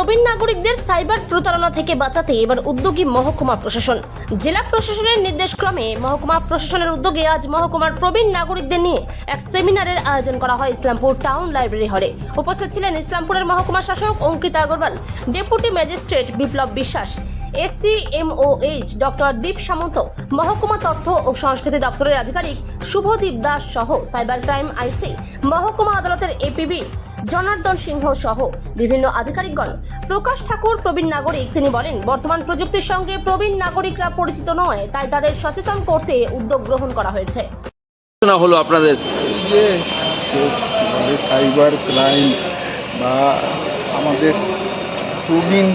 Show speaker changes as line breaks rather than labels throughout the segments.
প্রবীণ নাগরিকদের সাইবার প্রতারণা থেকে বাঁচাতে এবার উদ্যোগী মহকুমা প্রশাসন। জেলা প্রশাসনের নির্দেশক্রমে মহকুমা প্রশাসনের উদ্যোগে আজ মহকুমার প্রবীণ নাগরিকদের নিয়ে এক সেমিনারের আয়োজন করা হয় ইসলামপুর টাউন লাইব্রেরি হলে। উপস্থিত ছিলেন ইসলামপুরের মহকুমা শাসক অঙ্কিতা আগরওয়াল, ডেপুটি ম্যাজিস্ট্রেট বিপ্লব বিশ্বাস, SCMOH ডক্টর দীপ সামন্ত, মহকুমা তথ্য ও সংস্কৃতি দপ্তরের আধিকারিক শুভদীপ দাস সহ সাইবার ক্রাইম IC মহকুমা আদালতের APB জনার্দন সিংহ সহ বিভিন্ন আধিকারিকগণ। প্রকাশ ঠাকুর প্রবীণ নাগরিক, তিনি বলেন, বর্তমান প্রযুক্তির সঙ্গে প্রবীণ নাগরিকরা পরিচিত নয়, তাই তাদের সচেতন করতে উদ্যোগ গ্রহণ করা হয়েছে।
না হলো আপনাদের
যে সাইবার ক্রাইম বা আমাদের প্রবীণ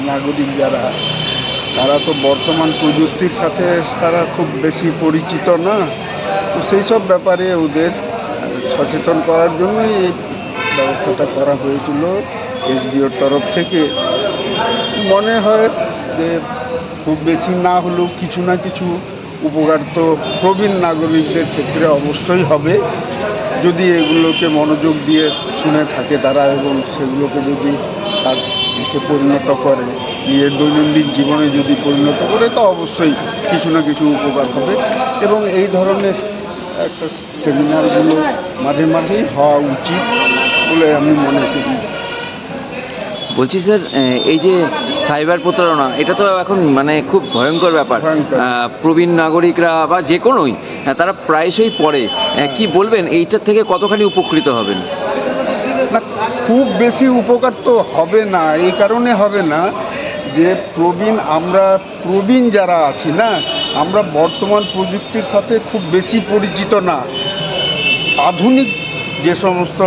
নাগরিক যারা, তারা তো বর্তমান প্রযুক্তির সাথে তারা খুব বেশি পরিচিত না, তো সেই সব ব্যাপারে ওদের সচেতন করার জন্যই এই ব্যবস্থাটা করা হয়েছিল SDOর তরফ থেকে। মনে হয় যে খুব বেশি না হলেও কিছু না কিছু উপকার তো প্রবীণ নাগরিকদের ক্ষেত্রে অবশ্যই হবে, যদি এগুলোকে মনোযোগ দিয়ে শুনে থাকে তারা এবং সেগুলোকে যদি তার দেশে পরিণত করে, নিজের দৈনন্দিন জীবনে যদি পরিণত করে, তো অবশ্যই কিছু না কিছু উপকার হবে। এবং এই ধরনের একটা সেমিনারগুলো মাঝে মাঝেই হওয়া উচিত বলে আমি মনে করি।
বলছি স্যার, এই যে সাইবার প্রতারণা, এটা তো এখন মানে খুব ভয়ঙ্কর ব্যাপার। প্রবীণ নাগরিকরা বা যে কোনোই তারা প্রায়শই পড়ে, কি বলবেন এইটার থেকে কতখানি উপকৃত হবেন?
না, খুব বেশি উপকার তো হবে না। এই কারণে হবে না যে আমরা প্রবীণ যারা আছি না, আমরা বর্তমান প্রযুক্তির সাথে খুব বেশি পরিচিত না। আধুনিক যে সমস্ত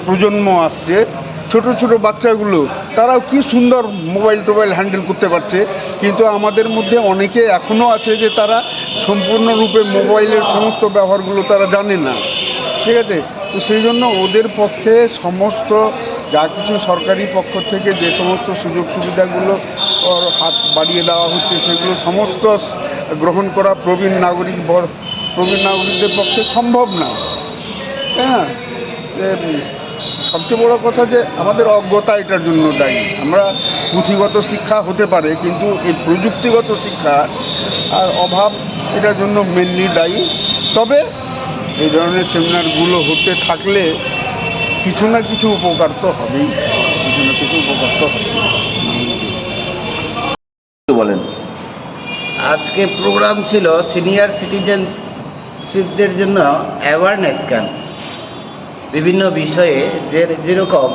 প্রজন্ম আসছে, ছোট ছোট বাচ্চাগুলো, তারাও কি সুন্দর মোবাইল হ্যান্ডেল করতে পারছে, কিন্তু আমাদের মধ্যে অনেকে এখনও আছে যে তারা সম্পূর্ণরূপে মোবাইলের সমস্ত ব্যবহারগুলো তারা জানে না। ঠিক আছে, তো সেই জন্য ওদের পক্ষে সমস্ত যা কিছু সরকারি পক্ষ থেকে যে সমস্ত সুযোগ সুবিধাগুলো হাত বাড়িয়ে দেওয়া হচ্ছে, সেগুলো সমস্ত গ্রহণ করা প্রবীণ নাগরিকদের পক্ষে সম্ভব না। হ্যাঁ, সবচেয়ে বড় কথা যে আমাদের অজ্ঞতা এটার জন্য দায়ী। আমরা পুঁথিগত শিক্ষা হতে পারে, কিন্তু এই প্রযুক্তিগত শিক্ষা আর অভাব এটার জন্য মেনলি দায়ী। তবে এই ধরনের সেমিনারগুলো হতে থাকলে কিছু না কিছু উপকার তো হবেই,
বলেন।
আজকে প্রোগ্রাম ছিল সিনিয়র সিটিজেনশিপদের জন্য অ্যাওয়ারনেস ক্যাম্প, বিভিন্ন বিষয়ে, যেরকম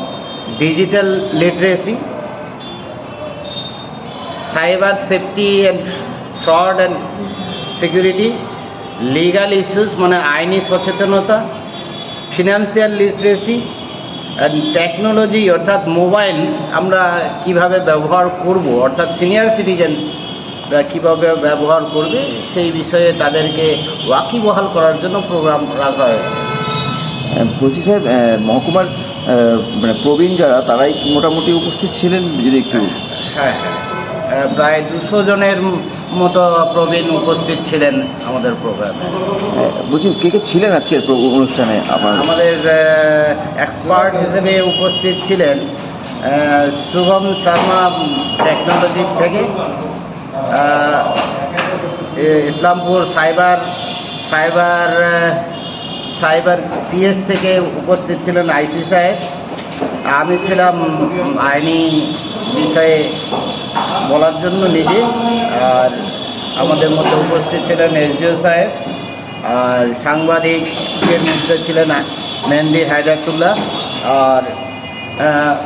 digital literacy, cyber safety and fraud and security, legal issues মানে আইনি সচেতনতা, ফিনান্সিয়াল লিটারেসি অ্যান্ড টেকনোলজি অর্থাৎ মোবাইল আমরা কিভাবে ব্যবহার করব, অর্থাৎ সিনিয়র সিটিজেনরা কীভাবে ব্যবহার করবে সেই বিষয়ে তাদেরকে ওয়াকিবহাল করার জন্য প্রোগ্রাম রাখা হয়েছে।
বলছি স্যার, মহকুমার মানে প্রবীণ যারা, তারাই মোটামুটি উপস্থিত ছিলেন, যদি একটু।
হ্যাঁ, প্রায় 200 জনের মতো প্রবীণ উপস্থিত ছিলেন আমাদের প্রোগ্রামে।
বলছি, কে ছিলেন আজকের অনুষ্ঠানে?
আমাদের এক্সপার্ট হিসেবে উপস্থিত ছিলেন শুভম শর্মা টেকনোলজি থেকে, ইসলামপুর সাইবার PS থেকে উপস্থিত ছিলেন IC সাহেব। আমি ছিলাম আইনি বিষয়ে বলার জন্য নিজে, আর আমাদের মধ্যে উপস্থিত ছিলেন SDO সাহেব, আর সাংবাদিকের মধ্যে ছিলেন মেহেন্দি হায়দাতুল্লাহ, আর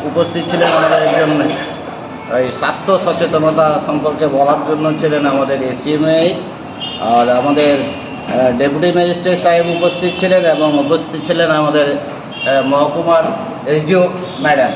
উপস্থিত ছিলেন আমাদের একজন ওই স্বাস্থ্য সচেতনতা সম্পর্কে বলার জন্য ছিলেন আমাদের SCMOH, আর আমাদের ডেপুটি ম্যাজিস্ট্রেট সাহেব উপস্থিত ছিলেন, এবং উপস্থিত ছিলেন আমাদের মহকুমার SDO ম্যাডাম।